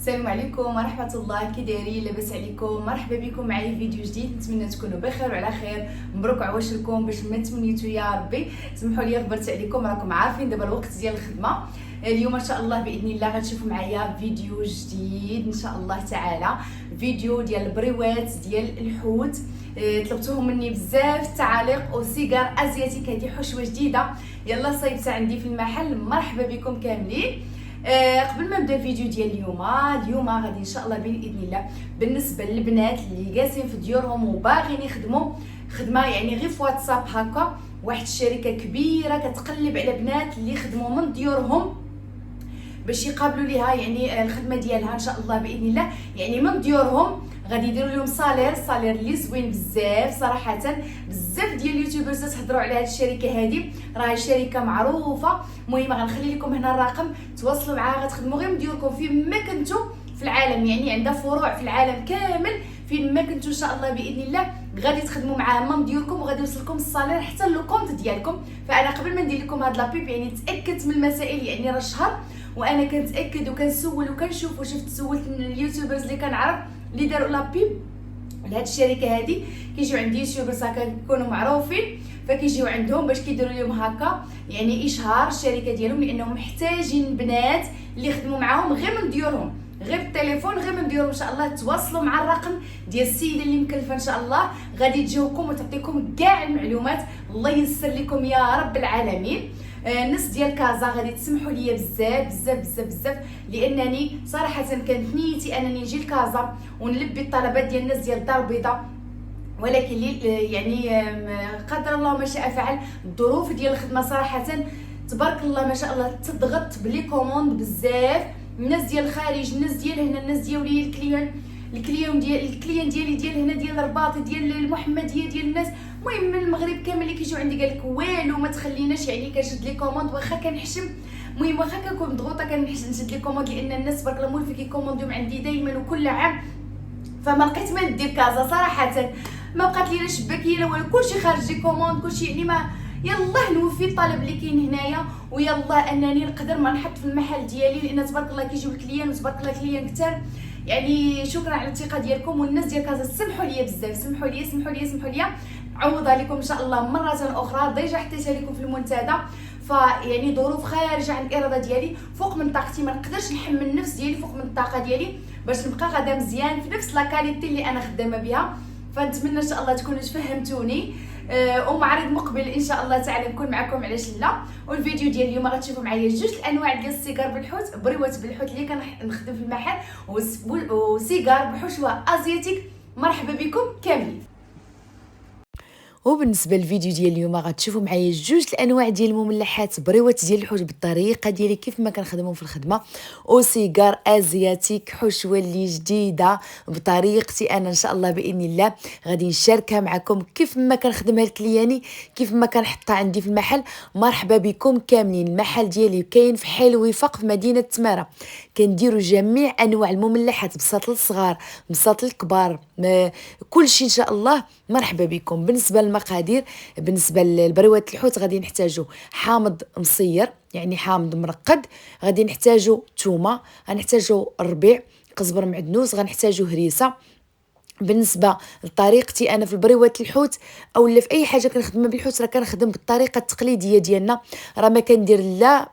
السلام عليكم ورحمه الله، كي دايرين؟ لاباس عليكم؟ مرحبا بكم معايا في فيديو جديد. نتمنى تكونوا بخير وعلى خير. مبروك عواشركم باش ما تمنيتو يا ربي. سمحوا لي غبرت عليكم، راكم عارفين دابا الوقت ديال الخدمه. اليوم ان شاء الله باذن الله غتشوفوا معايا فيديو جديد ان شاء الله تعالى، فيديو ديال البريوات ديال الحوت. طلبتوهم مني بزاف التعاليق وسيجار ازياتيك، هذه حشوه جديده يلا صايبتها عندي في المحل. مرحبا بكم كاملين. قبل ما نبدا الفيديو ديال اليوم غادي ان شاء الله باذن الله بالنسبه للبنات اللي جالسين في ديورهم وباغيين يخدموا خدمه يعني غير في واتساب هكا، واحد الشركه كبيره كتقلب على بنات اللي يخدموا من ديورهم باش يقابلوا ليها يعني الخدمه ديالها ان شاء الله باذن الله، يعني من ديورهم غادي يديروا لهم صالير اللي زوين بزاف صراحه. بزاف ديال اليوتيوبرز تهضروا على هذه الشركه، هذه راهي شركه معروفه. المهم غنخلي لكم هنا الرقم، تواصلوا معاها، غتخدموا غير من ديوركم فين ما كنتو في العالم، يعني عندها فروع في العالم كامل. فين ما كنتو ان شاء الله باذن الله غادي تخدموا معاها من ديوركم، وغادي يوصلكم الصالير حتى لو كونت ديالكم. فانا قبل ما ندير لكم هاد لابيب يعني تاكدت من المسائل، يعني راه شهر وانا كنتاكد وكنسول وكنشوف، وشفت سولت من اليوتيوبرز اللي كنعرف اللي داروا لابيب لهاد الشركه هادي. كيجيو عندي يوتيوبرز هكا كيكونوا معروفين، فكيجيو عندهم باش كيديروا لهم هكا يعني اشهار الشركه ديالهم، لانهم محتاجين بنات اللي يخدموا معاهم غير من ديورهم، غير بالتليفون، غير من ديورهم. ان شاء الله تواصلوا مع الرقم ديال السيده اللي مكلفه ان شاء الله، غادي تجاوبكم وتعطيكم كاع المعلومات. الله ييسر لكم يا رب العالمين. الناس ديال كازا غادي تسمحوا لي بزاف لانني صراحه كانت نيتي انني نجي لكازا ونلبي الطلبات ديال الناس ديال الدار البيضاء، ولكن يعني قدر الله ما شاء فعل. الظروف ديال الخدمه صراحه تبارك الله ما شاء الله تضغط بلي كوموند بزاف، الناس ديال الخارج، الناس ديال هنا، الناس ديالي الكليون ديال هنا، ديال الرباط، ديال المحمديه، ديال الناس المهم من المغرب كامل اللي كيجيو عندي. قال لك والو ما تخليناش يعني كنشد لي كوموند، واخا كنحشم، المهم واخا كنكون مضغوطه كنشد لي كوموند، لان الناس تبارك الله مولفين كيكومونديو من عندي دائما وكل عام. فما لقيت ما ندير كازا صراحه، ما بقات لي لا شباكيه لا والو، كلشي خارج لي كوموند، كلشي يعني ما يلا نوفي الطلب اللي كاين هنايا، ويلا انني نقدر ما نحط في المحل ديالي، لان تبارك الله كيجيو الكليان وتبارك الله كليان كثار. يعني شكرا على الثقه ديالكم. والناس ديال كازا سمحوا لي بزاف، سمحوا لي عوض عليكم ان شاء الله مره اخرى. ديجا حطيتها لكم في المنتدى، فيعني ظروف خارجه عن الاراده ديالي، فوق من طاقتي، ما نقدرش نحمل النفس ديالي فوق من الطاقه ديالي باش نبقى غادا مزيان في نفس لاكاليتي اللي انا خدامه بها. فنتمنى ان شاء الله تكونوا تفهمتوني. ومعرض مقبل ان شاء الله تعالى نكون معكم، علاش لا. والفيديو ديال اليوم غتشوفوا معايا جوج الانواع ديال السيجار بالحوت، بريوات بالحوت اللي كنخدم في المحل، وسيجار بحشوه ازياتيك. مرحبا بكم كاملين. وبالنسبه للفيديو ديال اليوم غتشوفوا معايا جوج الانواع ديال المملحات بريوات ديال الحوت بالطريقه ديالي كيف ما كنخدمهم في الخدمه، وسيجار ازياتيك حشوه اللي جديده بطريقتي انا ان شاء الله باذن الله. غادي نشاركها معكم كيف ما كنخدمها لكلياني، كيف ما كنحطها عندي في المحل. مرحبا بكم كاملين. المحل ديالي كاين في حي الوفاق في مدينه تماره، كنديروا جميع انواع المملحات، بساط للصغار بساط للكبار، كل شيء ان شاء الله. مرحبا بكم. بالنسبه للمقادير، بالنسبه لبريوات الحوت غادي نحتاجوا حامض مصير يعني حامض مرقد، غادي نحتاجوا ثومه، غنحتاجوا الربيع، قزبر معدنوس، غنحتاجوا هريسه. بالنسبه لطريقتي انا في البريوات الحوت اولا في اي حاجه كنخدم بالحوت، راه كنخدم بالطريقه التقليديه ديالنا، راه ما كندير لا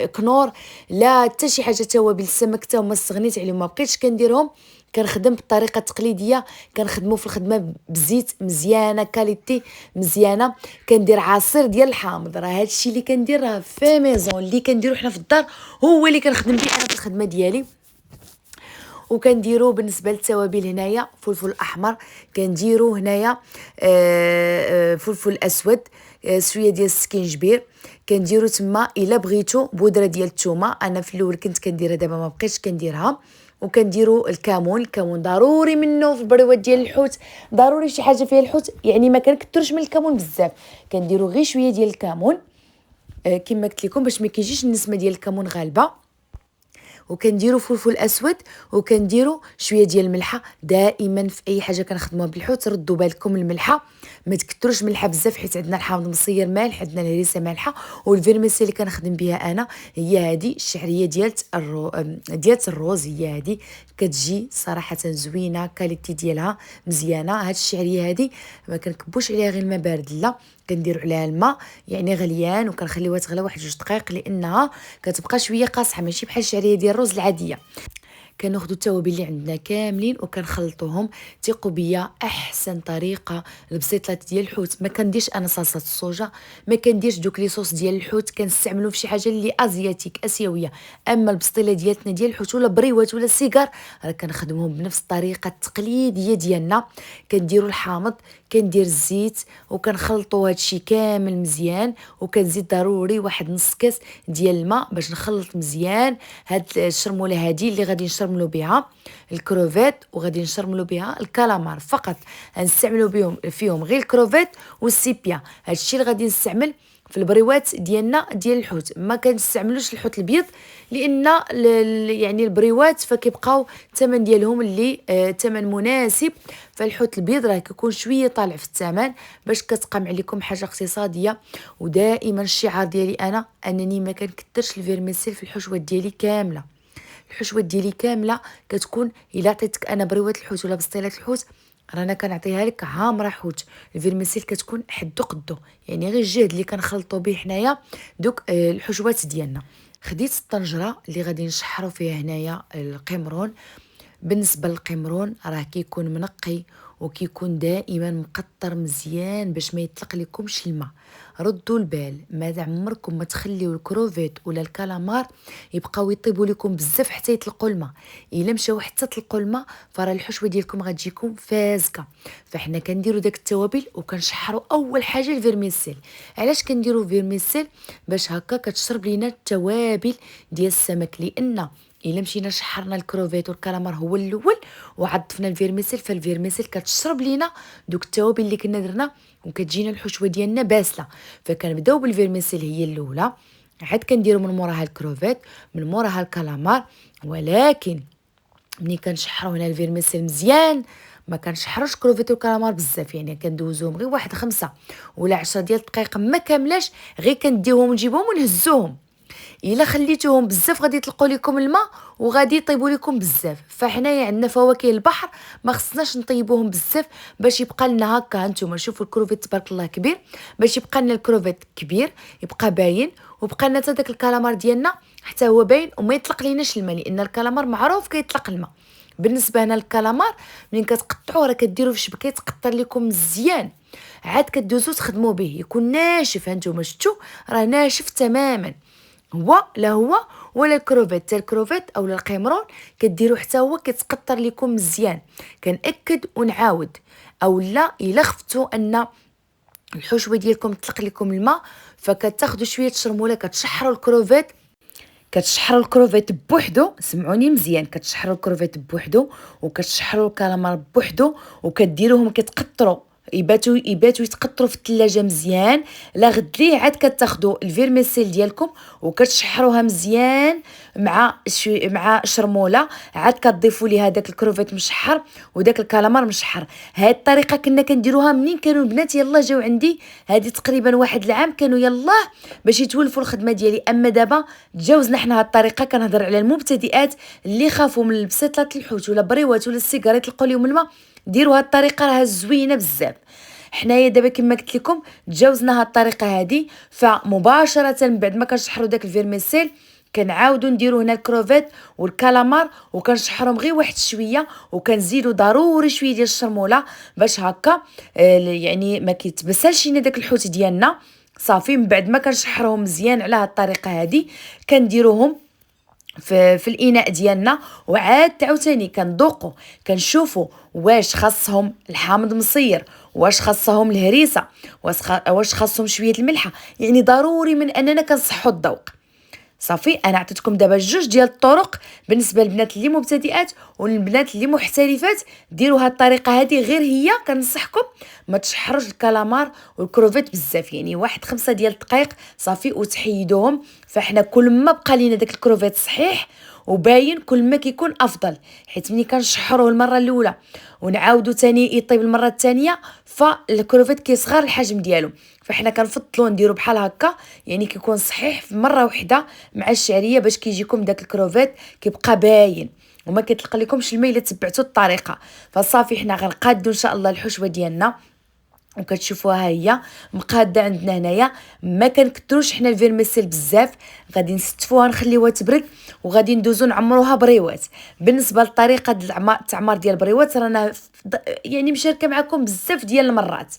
كنور لا حتى شي حاجه. توابل السمك حتى هما استغنيت عليهم، ما بقيتش كنديرهم، كنخدم بالطريقه التقليديه. كنخدموا في الخدمه بزيت مزيانه، كاليتي مزيانه. كندير عصير ديال الحامض، راه هادشي اللي كندير راه في ميزون اللي كنديرو حنا في الدار، هو اللي كنخدم به انا في الخدمه ديالي. وكنديروا بالنسبه للتوابل هنايا فلفل احمر، كنديروا هنايا فلفل اسود، شويه ديال السكينجبير، كنديروا تما الا بغيتو بودره ديال الثومه. انا في الاول كنت كنديرها، دابا ما بقيتش كنديرها. وكنديروا الكمون ضروري منه في البريوات ديال الحوت، ضروري شي حاجه فيها الحوت، يعني ما كنكثرش من الكمون بزاف، كنديروا غير شويه ديال الكمون كما قلت لكم باش ما كيجيش النسمه ديال الكمون غالبه. وكنديروا فلفل اسود وكنديروا شويه ديال الملحه. دائما في اي حاجه كنخدموها بالحوت ردوا بالكم الملحه، ما تكثروش ملحه بزاف حيت عندنا الحامض المصير مالح، عندنا الهريسه مالحه. والفيرميسيل اللي كنخدم بها انا هي هذه الشعريه ديال الروز، هي هذه كتجي صراحه زوينه، كاليتي ديالها مزيانه. هاد الشعريه هذه ما كنكبوش عليها غير الماء بارد، لا كنديروا عليها الماء يعني غليان وكنخليوها تغلى واحد 2 دقائق لانها كتبقى شويه قاصحه ماشي بحال الشعريه ديال الرز العاديه. كناخذوا التوابل اللي عندنا كاملين وكنخلطوهم. ثقوا بيا احسن طريقه لبسيطلات ديال الحوت. ما كنديرش انا صلصه الصوجا، ما كنديرش دوك لي صوص ديال الحوت، كنستعملوا في شي حاجه اللي ازياتيك اسيويه. اما البسطيله ديالتنا ديال الحوت ولا بريوات ولا السيجار راه كنخدموهم بنفس الطريقه التقليديه ديالنا. كنديروا الحامض، كندير الزيت وكنخلطوا هادشي كامل مزيان، وكنزيد ضروري واحد نص كاس ديال الماء باش نخلط مزيان هاد الشرموله هادي اللي غادي نشرملو بها الكروفيت وغادي نشرملو بها الكالامار. فقط غنستعملوا فيهم غير الكروفيت والسيبيا. هادشي اللي غادي نستعمل في البريوات ديالنا ديال الحوت. ما كنستعملوش الحوت الابيض لان يعني البريوات فكيبقاو الثمن ديالهم اللي ثمن مناسب. فالحوت الابيض راه كيكون شويه طالع في الثمن باش كتقام عليكم حاجه اقتصاديه. ودائما الشعار ديالي انا انني ما كنكثرش الفيرميسيل في الحشوات ديالي كامله. الحشوات ديالي كامله كتكون الا عطيتك انا بريوات الحوت ولا بسطيلات الحوت رانا كنعطيها لك عامره حوت. الفيرميسيل كتكون حدو قدو، يعني غير الجهد اللي كنخلطوا به حنايا دوك الحشوات ديالنا. خديت الطنجره اللي غادي نشحروا فيها هنايا القمرون. بالنسبه للقمرون راه كيكون منقي وكيكون دائما مقطر مزيان باش ما يطلق لكمش الماء. ردوا البال، ما عمركم ما تخليو الكروفيت ولا الكالامار يبقاو يطيبوا لكم بزاف حتى يطلقوا الماء. الا مشاو حتى طلقوا الماء فراه الحشوه ديالكم غتجيكم فازكه. فاحنا كنديروا داك التوابل وكنشحروا اول حاجه الفيرميسيل. علاش كنديروا فيرميسيل؟ باش هكا كتشرب لينا التوابل ديال السمك. لان الا مشينا شحرنا الكروفيت والكالامار هو الاول وعضفنا الفيرميسيل فالفيرميسيل كتشرب لينا دوك التوابل اللي كنا درنا وكتجينا الحشوه ديالنا باسله. فكنبداو بالفيرميسيل هي الاولى، عاد كنديروا من موراها الكروفيت، من موراها الكالامار. ولكن ملي كنشحروا هنا الفيرميسيل مزيان ما كنشحروش كروفيت والكالامار بزاف، يعني كندوزوهم غير واحد 5 ولا 10 ديال الدقائق ما كاملاش، غير كنديوهم ونجيبهم ونهزوهم. الا خليتوهم بزاف غادي يطلقوا لكم الماء وغادي يطيبوا لكم بزاف. فحنايا عندنا فواكه البحر ما خصناش نطيبوهم بزاف باش يبقى لنا هكا. هانتوما شوفوا الكروفيت تبارك الله كبير، باش يبقى لنا الكروفيت كبير يبقى باين، وبقى لنا حتى داك الكالامار ديالنا حتى هو باين وما يطلق ليناش الماء، لان الكالامار معروف كيطلق الماء. بالنسبه هنا للكالامار منين كتقطعوه راه كديروه في الشبكه يتقطر لكم مزيان، عاد كدوزو تخدموا به يكون ناشف. هانتوما شفتوا راه ناشف تماما. هو لا هو ولا الكروفيت، تا الكروفيت او القمرون كديروا حتى هو كيتقطر لكم مزيان. كنأكد ونعاود او لا الا خفتوا ان الحشوه ديالكم تطلق لكم الماء فكتاخذوا شويه شرموله كتشحروا الكروفيت. كتشحروا الكروفيت بوحدو، سمعوني مزيان، كتشحروا الكروفيت بوحدو وكتشحروا الكالامار بوحدو وكديروهم كتقطروا يباتوا يتقطروا في الثلاجه مزيان. لا غد ليه عاد كتاخذوا الفيرميسيل ديالكم وكتشحروها مزيان مع شرموله، عاد كتضيفوا ليها داك الكروفيت مشحر وداك الكالامار مشحر. هاد الطريقه كنا كنديروها منين كانوا البنات يلاه جاو عندي، هذه تقريبا واحد العام كانوا يلاه باش يتولفوا الخدمه ديالي. اما دابا تجاوزنا حنا هاد الطريقه. كنهضر على المبتدئات اللي خافوا من البسيطلات الحوت ولا بريوات ولا السيجار يطلقوا لهم الماء، ديروا هاد الطريقه راها زوينه بزاف. حنايا دابا كما قلت لكم تجاوزنا هاد الطريقه هذه، فمباشره من بعد ما كنشحروا داك الفيرميسيل كنعاودوا نديروا هنا الكروفيت والكالامار وكنشحرهم غير واحد شويه وكنزيدوا ضروري شويه ديال الشرموله باش هكا يعني ما كيتبسلش لينا داك الحوت ديالنا. صافي من بعد ما كنشحرهم مزيان على هاد الطريقه هذه كنديروهم في الاناء ديالنا وعاد عاوتاني كنذوقوا كنشوفوا واش خاصهم الحامض مصير، واش خاصهم الهريسه، واش خاصهم شويه الملحه. يعني ضروري من اننا كنصحوا الذوق. صافي انا عطيتكم دابا جوج ديال الطرق بالنسبه للبنات اللي مبتدئات والبنات اللي محترفات. ديروا هاد الطريقه هذه، غير هي كنصحكم ما تشحروش الكالامار والكروفيت بزاف، يعني واحد 5 ديال الدقائق صافي وتحيدوهم. فاحنا كل ما بقى لينا داك الكروفيت صحيح وباين كل ما كيكون افضل، حيت ملي كنشحروه المره الاولى ونعاودو تاني يطيب المره الثانيه فالكروفيت كيصغر الحجم ديالو. فاحنا كنفضلوا نديرو بحال هكا، يعني كيكون صحيح في مره واحده مع الشعريه باش كيجيكم داك الكروفيت كيبقى باين وما كيطلق لكمش الماء الا تبعتوا الطريقه. فصافي حنا غنقادو ان شاء الله الحشوه ديالنا، وكتشوفوها هي مقاده عندنا هنايا. ما كنكثروش حنا الفيرميسيل بزاف، غادي نستفوها نخليوها تبرد وغادي ندوزو نعمروها بريوات. بالنسبه للطريقه ديال التعمار ديال البريوات رانا يعني مشاركه معكم بزاف ديال المرات.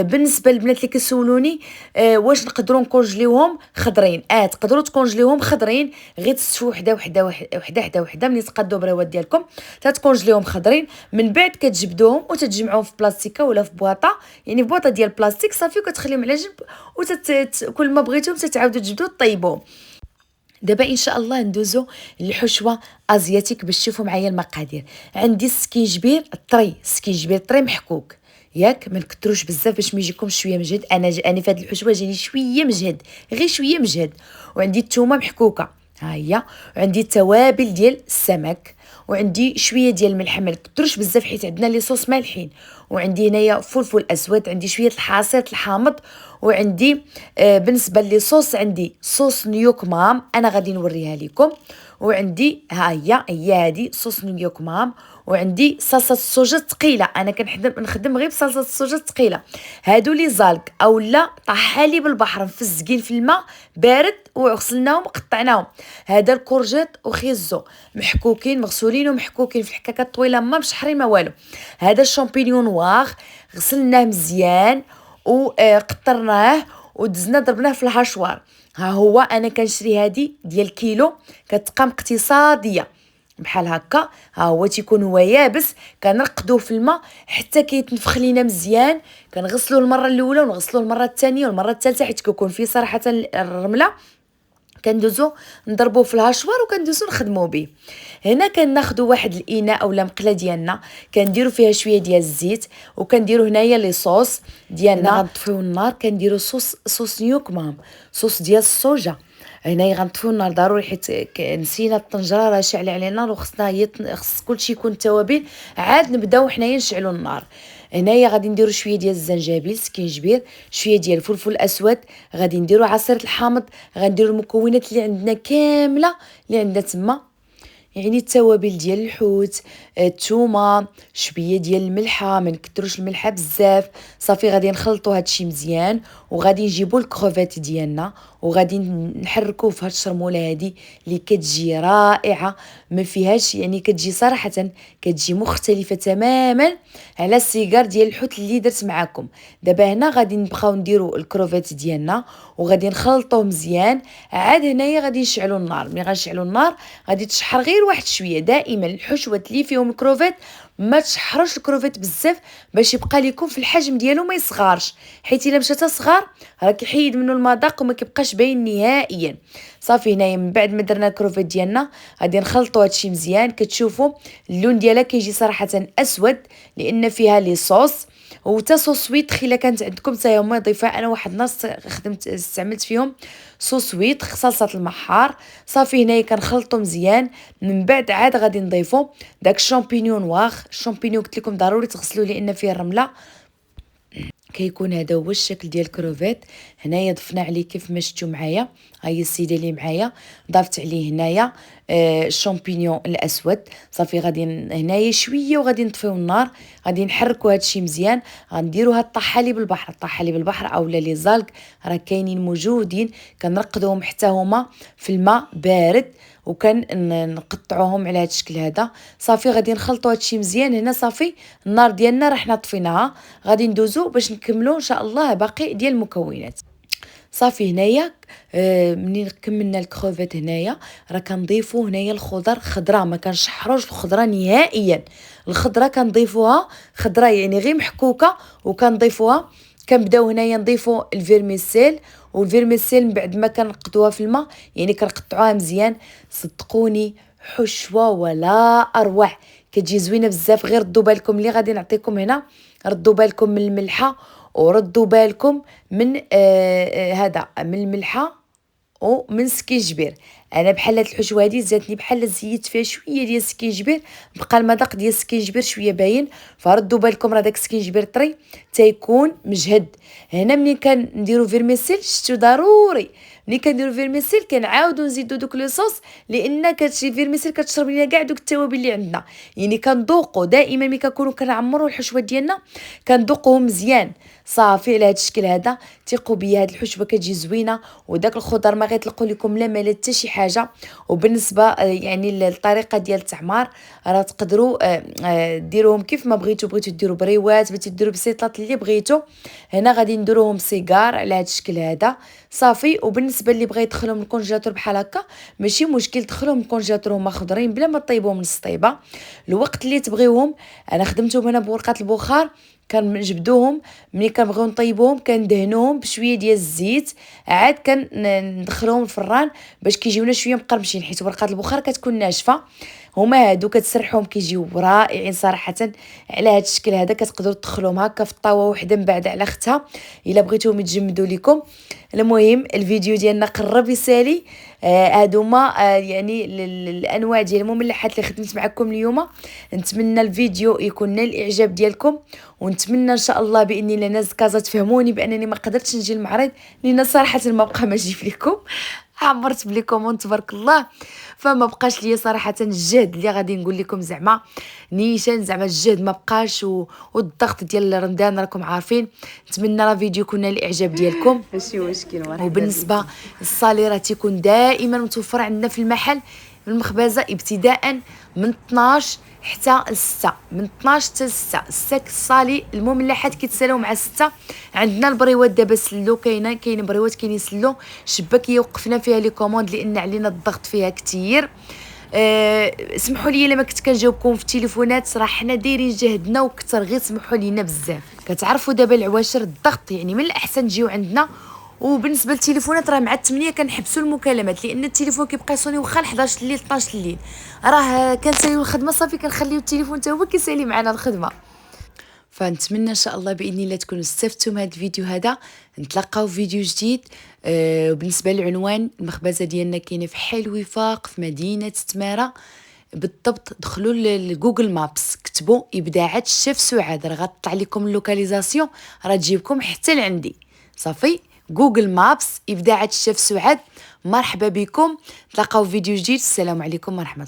بالنسبه للبنات اللي كيسولوني واش نقدروا نكونجليوهم خضرين، تقدروا تكونجليوهم خضرين، غير تستفوا وحده ملي تقادوا بريوات ديالكم تتكونجليوهم خضرين. من بعد كتجبدوهم وتتجمعوهم في بلاستيكه ولا في بواطه، يعني في بواطه ديال البلاستيك صافي، وكتخليهم على جنب كل ما بغيتوهم تتعاودوا تجبدوا طيبوهم. دابا ان شاء الله ندوزو للحشوه ازياتيك باش تشوفوا معايا المقادير. عندي السكينجبير الطري محكوك، ياك ما نكثروش بزاف باش ما يجيكمش شويه مجهد. انا في هذه الحشوه جاني شويه مجهد، غير شويه مجهد. وعندي الثومه محكوكه ها هي، وعندي التوابل ديال السمك، وعندي شويه ديال الملح، ما نكثروش بزاف حيت عندنا لي صوص مالحين. وعندي هنايا فلفل اسود، عندي شويه الحاصير الحامض، وعندي بالنسبه لي صوص عندي صوص نيوك مام انا غادي نوريها لكم. وعندي ها هي هذه صوص نيوك مام. وعندي صلصه الصوجه ثقيله، انا نخدم غير بصلصه الصوجه ثقيله. هادو لي زالك اولا طحالي بالبحر مفزقين في الماء بارد وغسلناهم وقطعناهم. هذا الكورجيت وخيزو محكوكين مغسولين ومحكوكين في الحكاكه طويله ما مشحرين ما والو. هذا الشامبينيون نواغ غسلناه مزيان وقطرناه ودزنا ضربناه في الهاشوار. ها هو انا كنشري هذه ديال كيلو، كتقام اقتصاديه بحال هكا. ها هو تيكون هو يابس، كنرقدوه في الماء حتى كيتنفخ لينا مزيان. كنغسلوه المره الاولى ونغسلوه المره الثانيه والمره الثالثه حيت كيكون فيه صراحه الرمله. كندوزو نضربوه في الهاشوار وكندوزو نخدمو به. هنا كناخذوا واحد الاناء اولا مقله ديالنا، كنديروا فيها شويه ديال الزيت، وكنديروا هنايا لي صوص ديالنا. غنطفيو النار، كنديروا صوص نيوك مام، صوص ديال الصوجه. هنايا غنطفيو النار ضروري حيت نسينا الطنجره راه شاعله علينا النار، وخصنا خص كلشي يكون التوابل. عاد نبداو حنايا نشعلوا النار. هنايا غادي نديروا شويه ديال الزنجبيل سكينجبير، شويه ديال الفلفل الاسود، غادي نديروا عصير الحامض، غنديروا المكونات اللي عندنا كامله اللي عندنا تما، يعني التوابل ديال الحوت، الثومه، شويه ديال الملحه، ما نكثروش الملحه بزاف. صافي غادي نخلطوا هادشي مزيان، وغادي نجيبوا الكروفيت ديالنا وغادي نحركوه في هاد الشرموله هادي اللي كتجي رائعه، ما فيهاش يعني كتجي صراحه كتجي مختلفه تماما على السيجار ديال الحوت اللي درت معكم. دابا هنا غادي نبقاو نديروا الكروفيت ديالنا وغادي نخلطوه مزيان. عاد هنايا غادي نشعلوا النار. ملي غنشعلوا النار غادي تشحر غير واحد شويه. دائما الحشوات اللي فيهم الكروفيت ما تشحروش الكروفيت بزاف باش يبقى لكم في الحجم ديالو ما يصغرش، حيت الا مشات صغار راه كيحيد منه المذاق وما كيبقاش باين نهائيا. صافي هنايا من بعد ما درنا الكروفيت ديالنا غادي نخلطوا هادشي مزيان. كتشوفوا اللون ديالها كيجي صراحه اسود لان فيها لي صوص، وتا صوص ويتخ الا كانت عندكم حتى هما ضيفها. انا واحد الناس استعملت فيهم صوص ويتخ صلصه المحار. صافي هنايا كنخلطوا مزيان. من بعد عاد غادي نضيفوا داك الشامبينيون واخ. الشامبينيون قلت لكم ضروري تغسلوه لان فيه الرمله. كيكون هذا هو الشكل ديال الكروفيت. هنايا ضفنا عليه كيف ما شفتوا معايا، هاي السيده اللي معايا ضافت عليه هنايا الشامبينيون الاسود. صافي غادي هنايا شويه وغادي نطفيو النار، غادي نحركوا هادشي مزيان. غنديروها الطحالي بالبحر اولا لي زالك راه كاينين موجودين، كنرقدوهم حتى هما في الماء بارد وكنقطعوهم على هذا الشكل هذا. صافي غادي نخلطوا هادشي مزيان. هنا صافي النار ديالنا راه حنا طفيناها، غادي ندوزو باش نكملوا ان شاء الله باقي ديال المكونات. صافي هنايا منين كملنا الكروفيت هنايا راه كنضيفوا هنايا الخضر خضراء، ما كنشحروش الخضره نهائيا. الخضره كنضيفوها خضراء يعني غير محكوكه، وكنضيفوها كنبداو هنايا نضيفوا الفيرميسيل، والفيرميسيل من بعد ما كنقطوها في الماء يعني كنقطعوها مزيان. صدقوني حشوه ولا اروع، كتجي زوينه بزاف. غير ردوا بالكم اللي غادي نعطيكم هنا، ردوا بالكم من الملحه، وردوا بالكم من هذا من الملحه ومن سكينجبير. انا بحال هاد الحشوه هادي زاتني بحال زيدت فيها شويه ديال السكينجبير، بقى المذاق ديال السكينجبير شويه باين. فردوا بالكم راه داك السكينجبير طري تيكون مجهد. هنا ملي كنديروا فيرميسيل شتو ضروري ملي كنديروا فيرميسيل كنعاودوا نزيدوا دوك لي صوص، لان كتشي فيرميسيل كتشرب لينا كاع دوك التوابل اللي عندنا. يعني كنذوقوا دائما ملي كنكونوا كنعمروا الحشوه ديالنا كنذوقوهم مزيان صافي. على هذا الشكل هذا ثقوا بيا هاد الحشوه كتجي زوينه، وداك الخضر ما غيطلقوا لكم لا مال حتى شي حاجه. وبالنسبه يعني الطريقه ديال التعمار راه تقدروا ديروهم كيف ما بغيتوا ديروا بريوات، بغيتوا ديروا بسيطات اللي بغيتوا. هنا غادي نديروهم سيجار على هذا الشكل هذا صافي. وبالنسبه اللي بغى يدخلهم الكونجيلاتور بحال هكا ماشي مشكل، دخلوهم الكونجيلاتور هما خضرين بلا ما طيبوهم نص طيبه. الوقت اللي تبغيوهم انا خدمتهم هنا بورقه البخار، كنجبدوهم ملي كنبغيو نطيبوهم كندهنوهم بشويه ديال الزيت، عاد كندخلوهم الفران باش كيجيونا شويه مقرمشين، حيت ورقه البخار كتكون ناشفه. هما هادو كتسرحوهم كيجيو رائعين صراحه. على هذا الشكل هذا كتقدروا تدخلوهم هكا في الطاوه وحده من بعد على اختها الا بغيتوهم يتجمدوا لكم. المهم الفيديو ديالنا قرب يسالي. هادو هما يعني الانواع ديال المملحات اللي خدمت معكم اليوم. نتمنى الفيديو يكون نال الاعجاب ديالكم، ونتمنى ان شاء الله باذن الله ناس كازا تفهموني بانني ما قدرتش نجي المعرض، لان صراحه ما بقى ما نجيب لكم. عمرت بلي كومون تبارك الله، فما بقاش ليا صراحه الجهد اللي غادي نقول لكم زعما نيشان، زعما الجهد ما بقاش، والضغط ديال رمضان راكم عارفين. نتمنى راه فيديو يكون نال الاعجاب ديالكم. ماشي مشكل. مرحبا. وبالنسبه للصالي راه تيكون دائما متوفر عندنا في المحل المخبزه ابتداء من 12 حتى ل 6، من 12 حتى ل 6 الصالي. المملحات كيتسالاو مع 6. عندنا البريوات دابا سلو، كاين بريوات كينسلو شباكيه وقفنا فيها لي كوموند لان علينا الضغط فيها كتير. سمحوا لي الا ما كنت كنجاوبكم في التليفونات، راه حنا دايرين جهدنا وكثر، غير سمحوا لينا بزاف. كتعرفوا دابا العواشر الضغط يعني من الاحسن تجيو عندنا. وبالنسبه للتليفونات راه مع 8 كنحبسوا المكالمات، لان التليفون كيبقى يصوني واخا 11 الليل 12 الليل راه كنساليو الخدمه صافي، كنخليو التليفون حتى هو كيسالي معنا الخدمه. فنتمنى ان شاء الله باذن الله تكونوا استفدتوا من هذا الفيديو هذا. نتلاقاو في فيديو جديد. وبالنسبه للعنوان المخبزه ديالنا كاينه في حي الوفاق في مدينه تماره بالضبط. دخلوا لجوجل مابس كتبوا ابداعات الشيف سعاد، راه غتطلع لكم اللوكاليزاسيون، راه تجيبكم حتى لعندي صافي. جوجل مابس ابداعات الشيف سعاد. مرحبا بكم، نتلاقاو في فيديو جديد. السلام عليكم ورحمه الله.